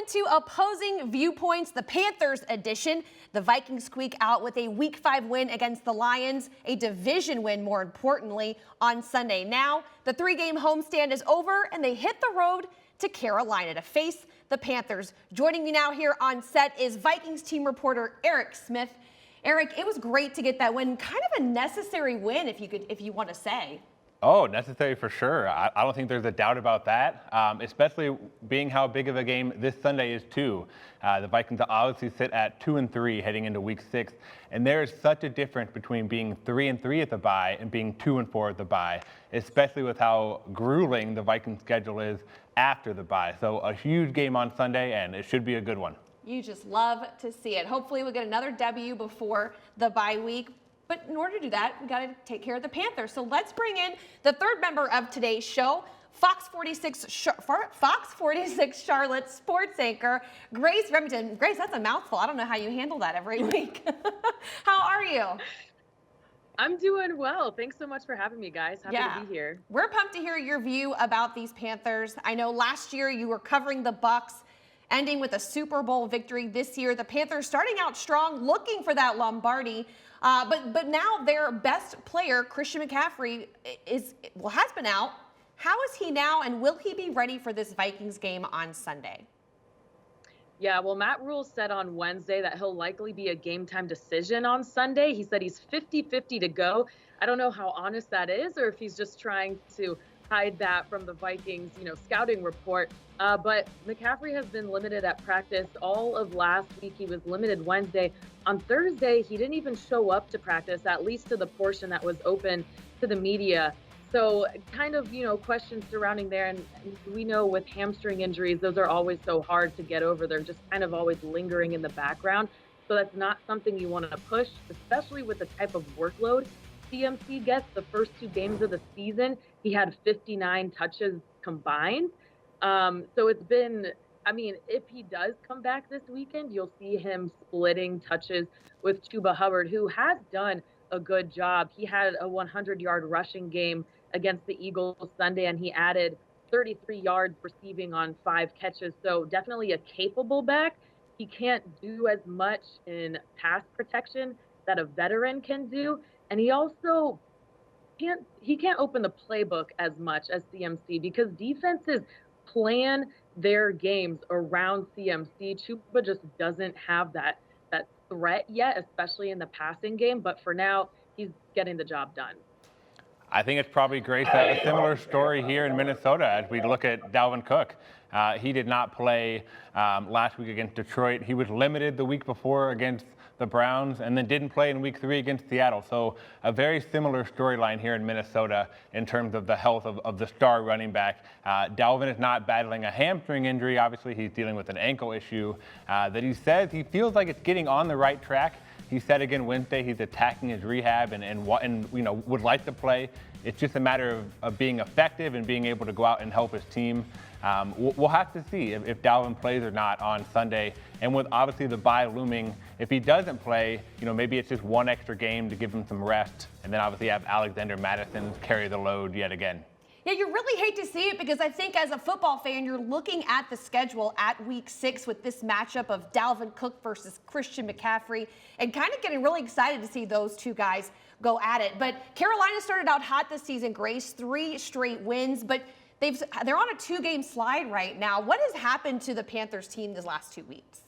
to Opposing Viewpoints, the Panthers edition. The Vikings squeak out with a Week 5 win against the Lions, a division win, more importantly, on Sunday. Now, the 3-game homestand is over, and they hit the road to Carolina to face the Panthers. Joining me now here on set is Vikings team reporter Eric Smith. Eric, it was great to get that win, kind of a necessary win, if you want to say. Oh, necessary for sure. I don't think there's a doubt about that, especially being how big of a game this Sunday is too. The Vikings obviously sit at 2-3 heading into Week 6, and there is such a difference between being 3-3 at the bye and being 2-4 at the bye, especially with how grueling the Vikings schedule is after the bye. So a huge game on Sunday, and it should be a good one. You just love to see it. Hopefully we'll get another W before the bye week. But in order to do that, we got to take care of the Panthers. So let's bring in the third member of today's show, Fox 46 Charlotte sports anchor, Grace Remington. Grace, that's a mouthful. I don't know how you handle that every week. How are you? I'm doing well. Thanks so much for having me, guys. Happy to be here. We're pumped to hear your view about these Panthers. I know last year you were covering the Bucs, ending with a Super Bowl victory. This year, the Panthers starting out strong, looking for that Lombardi. But now their best player, Christian McCaffrey, has been out. How is he now, and will he be ready for this Vikings game on Sunday? Yeah, well, Matt Rule said on Wednesday that he'll likely be a game-time decision on Sunday. He said he's 50-50 to go. I don't know how honest that is, or if he's just trying to hide that from the Vikings, scouting report. But McCaffrey has been limited at practice all of last week. He was limited Wednesday. On Thursday, he didn't even show up to practice, at least to the portion that was open to the media. So kind of, questions surrounding there. And we know with hamstring injuries, those are always so hard to get over. They're just kind of always lingering in the background. So that's not something you want to push, especially with the type of workload CMC gets. The first 2 games of the season, he had 59 touches combined. So it's been, if he does come back this weekend, you'll see him splitting touches with Chuba Hubbard, who has done a good job. He had a 100-yard rushing game against the Eagles Sunday, and he added 33 yards receiving on 5 catches. So definitely a capable back. He can't do as much in pass protection that a veteran can do. And he also can't open the playbook as much as CMC because defenses plan their games around CMC. Chuba just doesn't have that threat yet, especially in the passing game. But for now, he's getting the job done. I think it's probably great that a similar story here in Minnesota as we look at Dalvin Cook. He did not play last week against Detroit. He was limited the week before against the Browns and then didn't play in Week 3 against Seattle. So a very similar storyline here in Minnesota in terms of the health of the star running back. Dalvin is not battling a hamstring injury. Obviously, he's dealing with an ankle issue that he says he feels like it's getting on the right track. He said again Wednesday he's attacking his rehab and would like to play. It's just a matter of being effective and being able to go out and help his team. We'll have to see if Dalvin plays or not on Sunday. And with obviously the bye looming, if he doesn't play, maybe it's just one extra game to give him some rest. And then obviously have Alexander Mattison carry the load yet again. Yeah, you really hate to see it because I think as a football fan, you're looking at the schedule at Week 6 with this matchup of Dalvin Cook versus Christian McCaffrey and kind of getting really excited to see those two guys go at it. But Carolina started out hot this season, Grace, 3 straight wins, but they're on a 2-game slide right now. What has happened to the Panthers team these last 2 weeks?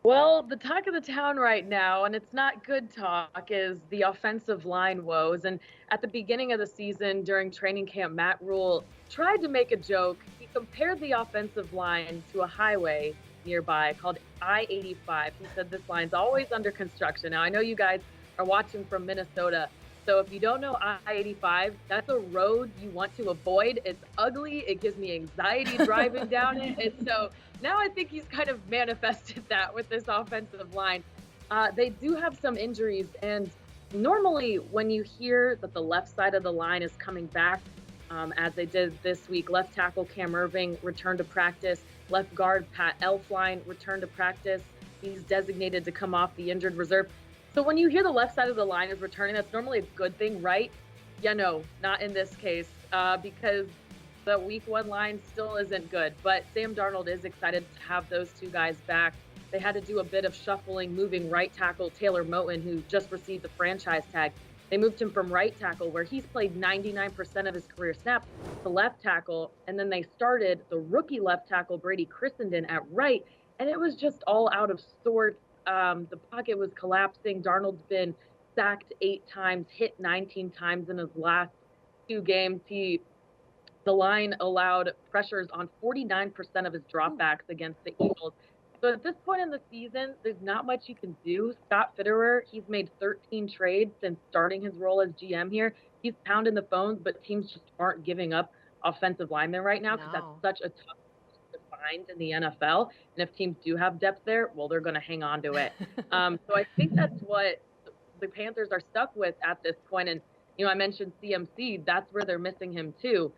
Well, the talk of the town right now, and it's not good talk, is the offensive line woes. And at the beginning of the season, during training camp, Matt Rule tried to make a joke. He compared the offensive line to a highway nearby called I-85. He said this line's always under construction. Now, I know you guys are watching from Minnesota, so if you don't know I-85, that's a road you want to avoid. It's ugly. It gives me anxiety driving down it. And so now I think he's kind of manifested that with this offensive line. They do have some injuries, and normally when you hear that the left side of the line is coming back, as they did this week, left tackle Cam Irving returned to practice, left guard Pat Elflein returned to practice. He's designated to come off the injured reserve. So when you hear the left side of the line is returning, that's normally a good thing, right? Yeah, no, not in this case, because the week 1 line still isn't good, but Sam Darnold is excited to have those two guys back. They had to do a bit of shuffling, moving right tackle Taylor Moton, who just received the franchise tag. They moved him from right tackle, where he's played 99% of his career snaps, to left tackle, and then they started the rookie left tackle Brady Christendon at right, and it was just all out of sorts. The pocket was collapsing. Darnold's been sacked 8 times, hit 19 times in his last 2 games. The line allowed pressures on 49% of his dropbacks against the Eagles. So at this point in the season, there's not much you can do. Scott Fitterer, he's made 13 trades since starting his role as GM here. He's pounding the phones, but teams just aren't giving up offensive linemen right now because that's such a tough to find in the NFL. And if teams do have depth there, well, they're going to hang on to it. So I think that's what the Panthers are stuck with at this point. And, I mentioned CMC. That's where they're missing him too.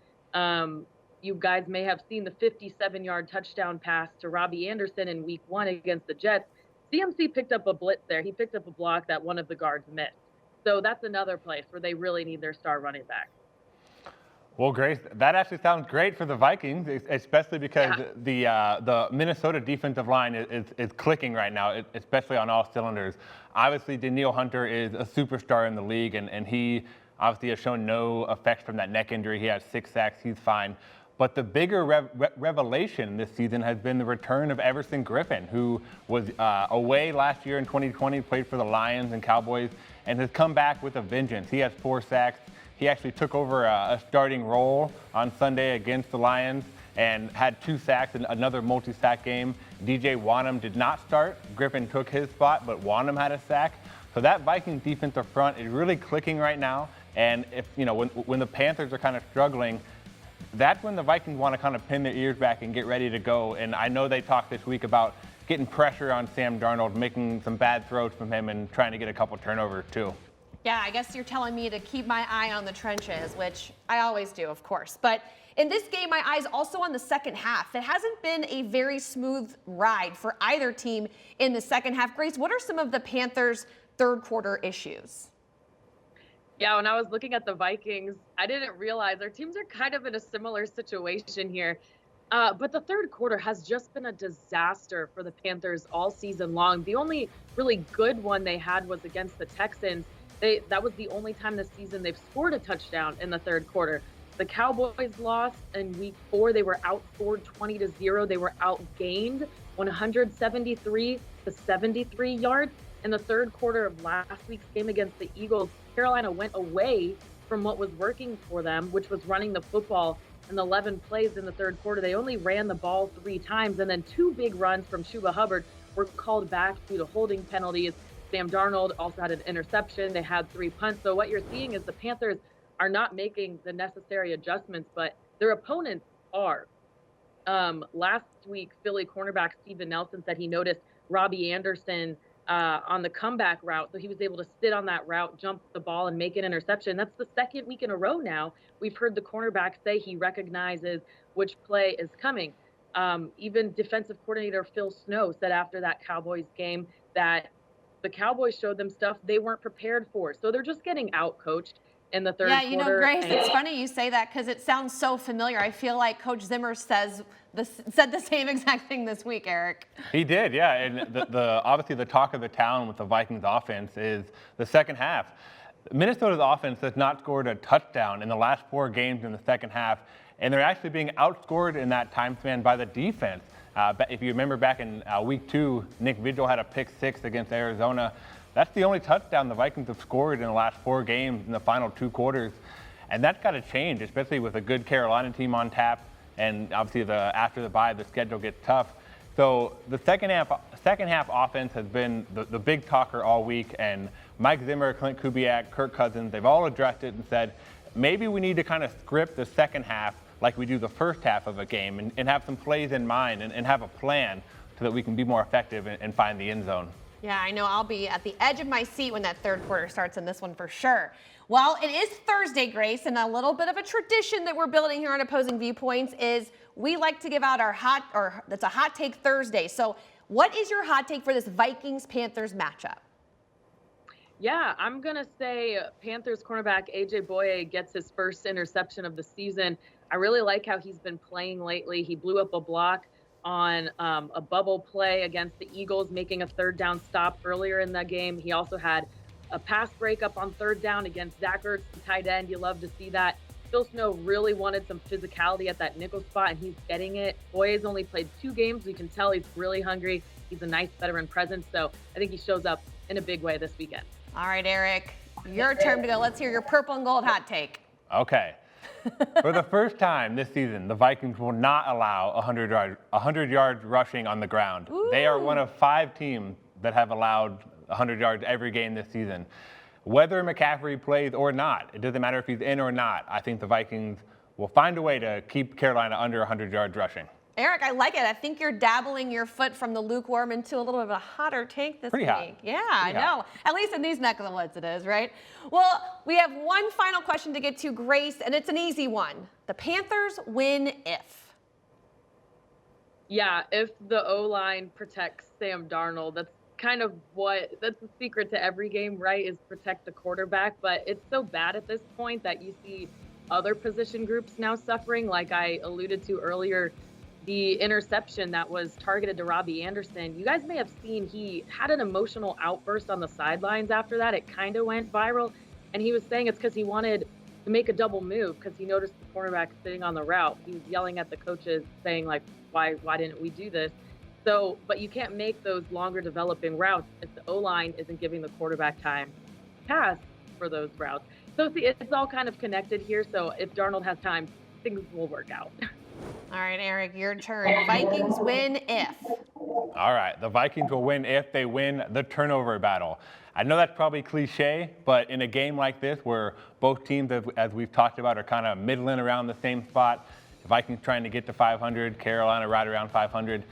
You guys may have seen the 57-yard touchdown pass to Robbie Anderson in week 1 against the Jets. CMC picked up a blitz there. He picked up a block that one of the guards missed. So that's another place where they really need their star running back. Well, Grace, that actually sounds great for the Vikings, especially because the Minnesota defensive line is clicking right now, especially on all cylinders. Obviously, Danielle Hunter is a superstar in the league, and he obviously has shown no effects from that neck injury. He has 6 sacks. He's fine. But the bigger revelation this season has been the return of Everson Griffin, who was away last year in 2020, played for the Lions and Cowboys, and has come back with a vengeance. He has 4 sacks. He actually took over a starting role on Sunday against the Lions and had 2 sacks in another multi-sack game. DJ Wanham did not start. Griffin took his spot, but Wanham had a sack. So that Vikings defensive front is really clicking right now. And if when the Panthers are kind of struggling, that's when the Vikings want to kind of pin their ears back and get ready to go. And I know they talked this week about getting pressure on Sam Darnold, making some bad throws from him, and trying to get a couple turnovers too. Yeah, I guess you're telling me to keep my eye on the trenches, which I always do, of course. But in this game, my eye's also on the second half. It hasn't been a very smooth ride for either team in the second half. Grace, what are some of the Panthers' third quarter issues? Yeah, when I was looking at the Vikings, I didn't realize their teams are kind of in a similar situation here. But the third quarter has just been a disaster for the Panthers all season long. The only really good one they had was against the Texans. That was the only time this season they've scored a touchdown in the third quarter. The Cowboys lost in week 4. They were outscored 20-0. They were outgained 173 to 73 yards. In the third quarter of last week's game against the Eagles, Carolina went away from what was working for them, which was running the football. In 11 plays in the third quarter, they only ran the ball 3 times, and then 2 big runs from Chuba Hubbard were called back due to holding penalties. Sam Darnold also had an interception. They had 3 punts. So what you're seeing is the Panthers are not making the necessary adjustments, but their opponents are. Last week, Philly cornerback Steven Nelson said he noticed Robbie Anderson on the comeback route. So he was able to sit on that route, jump the ball, and make an interception. That's the second week in a row now. We've heard the cornerback say he recognizes which play is coming. Even defensive coordinator Phil Snow said after that Cowboys game that the Cowboys showed them stuff they weren't prepared for. So they're just getting out-coached in the third quarter. Yeah, Grace, it's funny you say that because it sounds so familiar. I feel like Coach Zimmer said the same exact thing this week, Eric. He did, yeah. And the obviously the talk of the town with the Vikings offense is the second half. Minnesota's offense has not scored a touchdown in the last 4 games in the second half, and they're actually being outscored in that time span by the defense. If you remember back in week 2, Nick Vigil had a pick 6 against Arizona. That's the only touchdown the Vikings have scored in the last 4 games in the final 2 quarters. And that's got to change, especially with a good Carolina team on tap. And obviously after the bye, the schedule gets tough. So the second half offense has been the big talker all week. And Mike Zimmer, Clint Kubiak, Kirk Cousins, they've all addressed it and said, maybe we need to kind of script the second half like we do the first half of a game and have some plays in mind and have a plan so that we can be more effective and find the end zone. Yeah, I know I'll be at the edge of my seat when that third quarter starts in this one for sure. Well, it is Thursday, Grace, and a little bit of a tradition that we're building here on Opposing Viewpoints is we like to give out that's a hot take Thursday. So what is your hot take for this Vikings-Panthers matchup? Yeah, I'm going to say Panthers cornerback A.J. Boye gets his first interception of the season. I really like how he's been playing lately. He blew up a block on a bubble play against the Eagles, making a third down stop earlier in the game. He also had a pass breakup on third down against Zach Ertz, the tight end. You love to see that. Phil Snow really wanted some physicality at that nickel spot, and he's getting it. Boye's only played 2 games. You can tell he's really hungry. He's a nice veteran presence, so I think he shows up in a big way this weekend. All right, Eric, your turn to go. Let's hear your purple and gold hot take. Okay. For the first time this season, the Vikings will not allow 100 yards rushing on the ground. Ooh. They are one of 5 teams that have allowed 100 yards every game this season. Whether McCaffrey plays or not, it doesn't matter if he's in or not. I think the Vikings will find a way to keep Carolina under 100 yards rushing. Eric, I like it. I think you're dabbling your foot from the lukewarm into a little bit of a hotter take this Pretty week. hot. Yeah, I know. At least in these neck of the woods it is, right? Well, we have one final question to get to, Grace, and it's an easy one. The Panthers win if? Yeah, if the O-line protects Sam Darnold. That's the secret to every game, right, is protect the quarterback. But it's so bad at this point that you see other position groups now suffering, like I alluded to earlier. The interception that was targeted to Robbie Anderson, you guys may have seen he had an emotional outburst on the sidelines after that. It kind of went viral, and he was saying it's because he wanted to make a double move because he noticed the cornerback sitting on the route. He was yelling at the coaches saying, like, why didn't we do this? So, but you can't make those longer developing routes if the O-line isn't giving the quarterback time to pass for those routes. So see, it's all kind of connected here. So if Darnold has time, things will work out. All right, Eric, your turn. Vikings win if? All right, the Vikings will win if they win the turnover battle. I know that's probably cliche, but in a game like this where both teams, as we've talked about, are kind of middling around the same spot, the Vikings trying to get to 500, Carolina right around 500,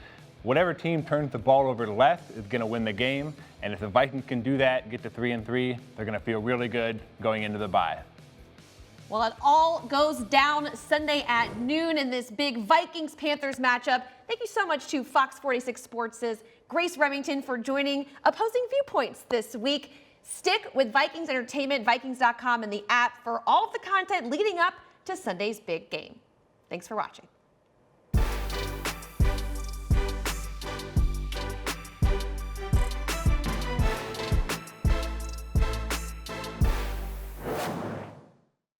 whatever team turns the ball over less is going to win the game. And if the Vikings can do that, get to 3-3, they're going to feel really good going into the bye. Well, it all goes down Sunday at noon in this big Vikings-Panthers matchup. Thank you so much to Fox 46 Sports' Grace Remington for joining Opposing Viewpoints this week. Stick with Vikings Entertainment, Vikings.com, and the app for all of the content leading up to Sunday's big game. Thanks for watching.